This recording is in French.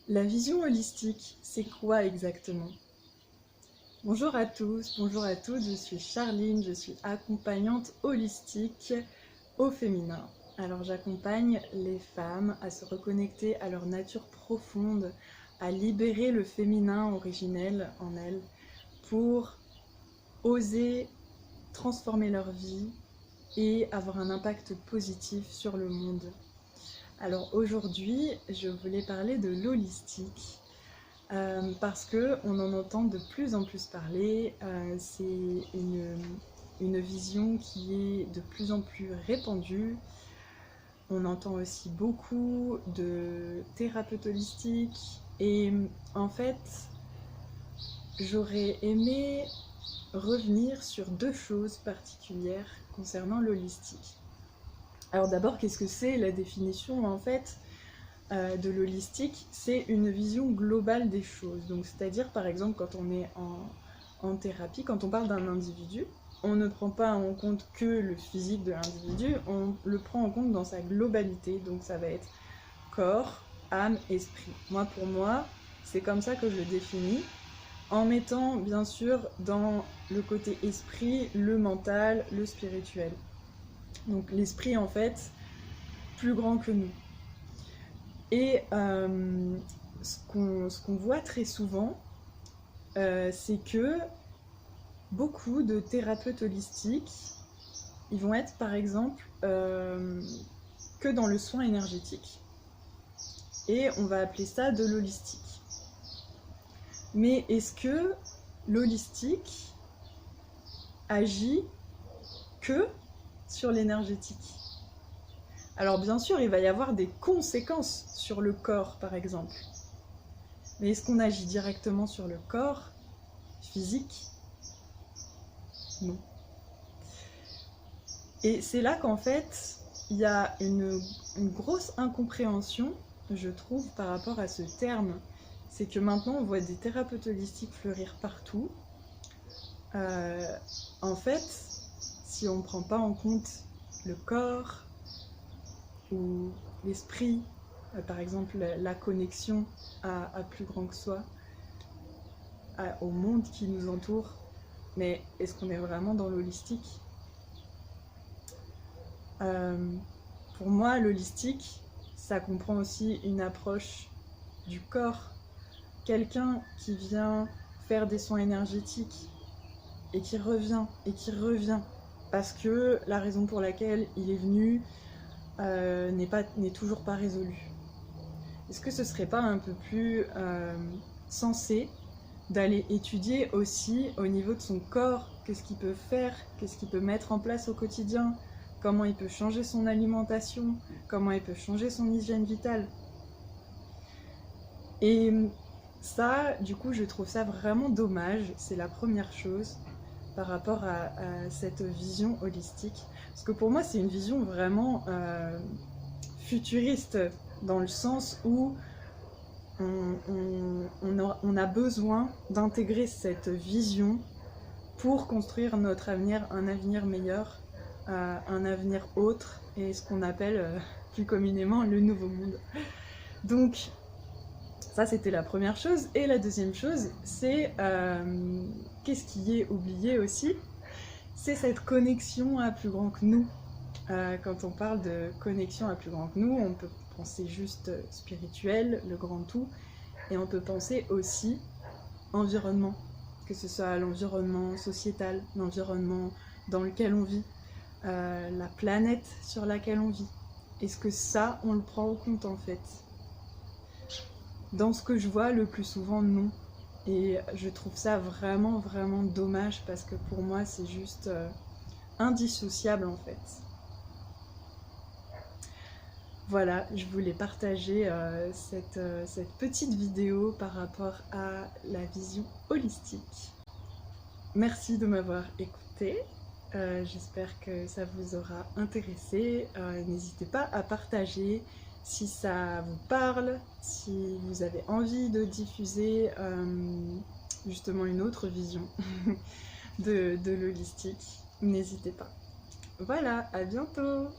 La vision holistique, c'est quoi exactement? Bonjour à tous, bonjour à toutes, je suis Charline, je suis accompagnante holistique au féminin. Alors j'accompagne les femmes à se reconnecter à leur nature profonde, à libérer le féminin originel en elles pour oser transformer leur vie et avoir un impact positif sur le monde. Alors aujourd'hui, je voulais parler de l'holistique parce qu'on en entend de plus en plus parler. C'est une vision qui est de plus en plus répandue. On entend aussi beaucoup de thérapeutes holistiques et en fait, j'aurais aimé revenir sur deux choses particulières concernant l'holistique. Alors d'abord, qu'est-ce que c'est la définition en fait de l'holistique? C'est une vision globale des choses. Donc c'est-à-dire par exemple quand on est en thérapie, quand on parle d'un individu, on ne prend pas en compte que le physique de l'individu, on le prend en compte dans sa globalité. Donc ça va être corps, âme, esprit. Pour moi, c'est comme ça que je le définis, en mettant bien sûr dans le côté esprit, le mental, le spirituel. Donc l'esprit en fait, plus grand que nous. Et ce qu'on voit très souvent, c'est que beaucoup de thérapeutes holistiques, ils vont être par exemple que dans le soin énergétique. Et on va appeler ça de l'holistique. Mais est-ce que l'holistique agit que sur l'énergétique? Alors bien sûr, il va y avoir des conséquences sur le corps, par exemple. Mais est-ce qu'on agit directement sur le corps physique? Non. Et c'est là qu'en fait, il y a une grosse incompréhension, je trouve, par rapport à ce terme. C'est que maintenant, on voit des thérapeutes holistiques fleurir partout. En fait, si on ne prend pas en compte le corps ou l'esprit, par exemple la connexion à plus grand que soi, au monde qui nous entoure, mais est-ce qu'on est vraiment dans l'holistique? Pour moi, l'holistique, ça comprend aussi une approche du corps. Quelqu'un qui vient faire des soins énergétiques et qui revient, parce que la raison pour laquelle il est venu n'est toujours pas résolue. Est-ce que ce serait pas un peu plus sensé d'aller étudier aussi au niveau de son corps, qu'est-ce qu'il peut faire, qu'est-ce qu'il peut mettre en place au quotidien, comment il peut changer son alimentation, comment il peut changer son hygiène vitale. Et ça, du coup, je trouve ça vraiment dommage, c'est la première chose par rapport à cette vision holistique. Parce que pour moi, c'est une vision vraiment futuriste, dans le sens où on a besoin d'intégrer cette vision pour construire notre avenir, un avenir meilleur, un avenir autre, et ce qu'on appelle plus communément le nouveau monde. Donc ça, c'était la première chose. Et la deuxième chose, c'est qu'est-ce qui est oublié aussi, c'est cette connexion à plus grand que nous. Quand on parle de connexion à plus grand que nous, on peut penser juste spirituel, le grand tout, et on peut penser aussi environnement, que ce soit l'environnement sociétal, l'environnement dans lequel on vit, la planète sur laquelle on vit. Est-ce que ça, on le prend en compte en fait? Dans ce que je vois, le plus souvent, non. Et je trouve ça vraiment, vraiment dommage, parce que pour moi, c'est juste indissociable en fait. Voilà, je voulais partager cette petite vidéo par rapport à la vision holistique. Merci de m'avoir écouté, j'espère que ça vous aura intéressé. N'hésitez pas à partager si ça vous parle, si vous avez envie de diffuser justement une autre vision de l'holistique. N'hésitez pas. Voilà, à bientôt!